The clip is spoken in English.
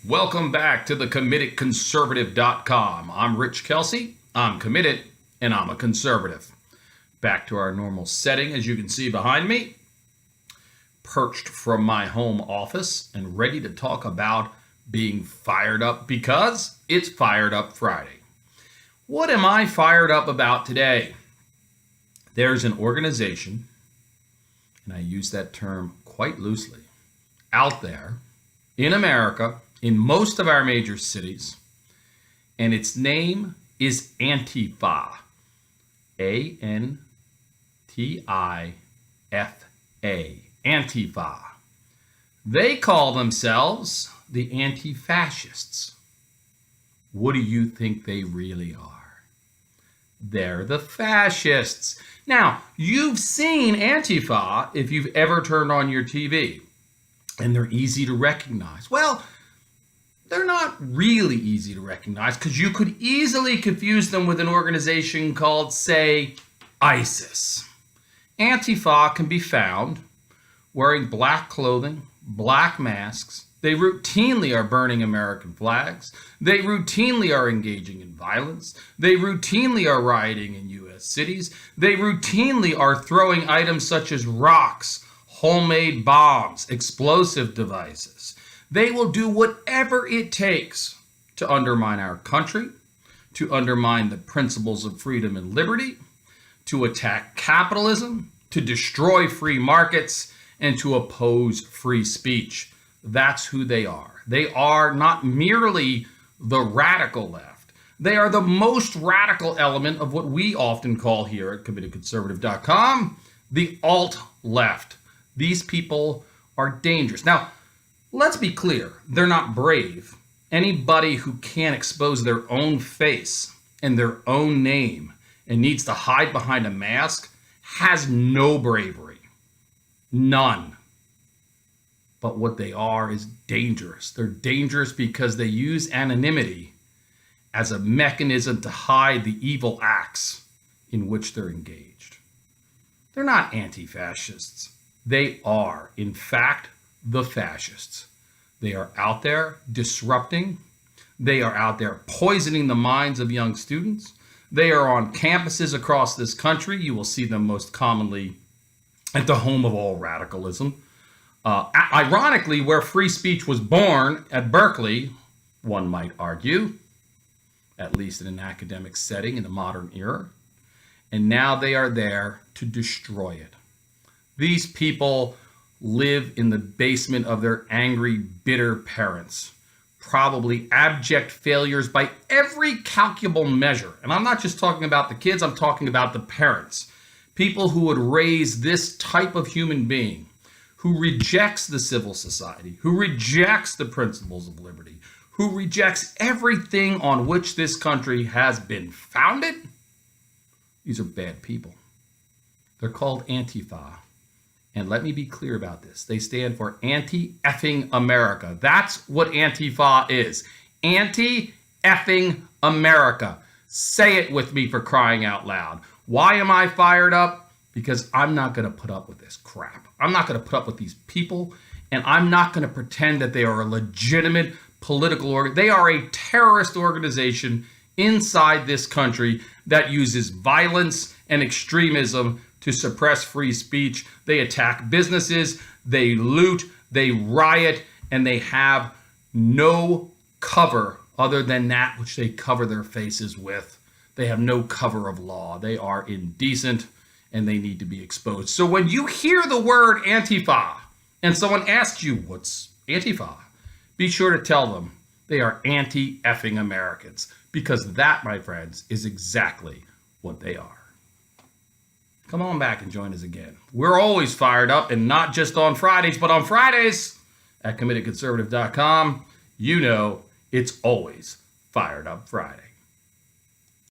Welcome back to the CommittedConservative.com. I'm Rich Kelsey. I'm committed and I'm a conservative. Back to our normal setting, as you can see behind me, perched from my home office and ready to talk about being fired up because it's Fired Up Friday. What am I fired up about today? There's an organization, and I use that term quite loosely, out there in America, in most of our major cities, and its name is Antifa. A-N-T-I-F-A. Antifa. They call themselves the anti-fascists. What do you think they really are? They're the fascists. Now, you've seen Antifa if you've ever turned on your TV, and they're easy to recognize. Well, they're not really easy to recognize because you could easily confuse them with an organization called, say, ISIS. Antifa can be found wearing black clothing, black masks. They routinely are burning American flags. They routinely are engaging in violence. They routinely are rioting in U.S. cities. They routinely are throwing items such as rocks, homemade bombs, explosive devices. They will do whatever it takes to undermine our country, to undermine the principles of freedom and liberty, to attack capitalism, to destroy free markets, and to oppose free speech. That's who they are. They are not merely the radical left. They are the most radical element of what we often call here at CommittedConservative.com the alt-left. These people are dangerous. Now, let's be clear, they're not brave. Anybody who can't expose their own face and their own name and needs to hide behind a mask has no bravery. None. But what they are is dangerous. They're dangerous because they use anonymity as a mechanism to hide the evil acts in which they're engaged. They're not anti-fascists. They are, in fact, the fascists. They are out there disrupting. They are out there poisoning the minds of young students. They are on campuses across this country. You will see them most commonly at the home of all radicalism. Ironically, where free speech was born, at Berkeley, one might argue, at least in an academic setting in the modern era. And now they are there to destroy it. These people live in the basement of their angry, bitter parents, probably abject failures by every calculable measure. And I'm not just talking about the kids, I'm talking about the parents. People who would raise this type of human being, who rejects the civil society, who rejects the principles of liberty, who rejects everything on which this country has been founded. These are bad people. They're called Antifa. And let me be clear about this. They stand for anti-effing America. That's what Antifa is. Anti-effing America. Say it with me, for crying out loud. Why am I fired up? Because I'm not going to put up with this crap. I'm not going to put up with these people, and I'm not going to pretend that they are a legitimate political organization. They are a terrorist organization inside this country that uses violence and extremism to suppress free speech. They attack businesses, they loot, they riot, and they have no cover other than that which they cover their faces with. They have no cover of law. They are indecent and they need to be exposed. So when you hear the word Antifa and someone asks you, what's Antifa? Be sure to tell them they are anti-effing Americans, because that, my friends, is exactly what they are. Come on back and join us again. We're always fired up, and not just on Fridays, but on Fridays at CommittedConservative.com. You know it's always Fired Up Friday.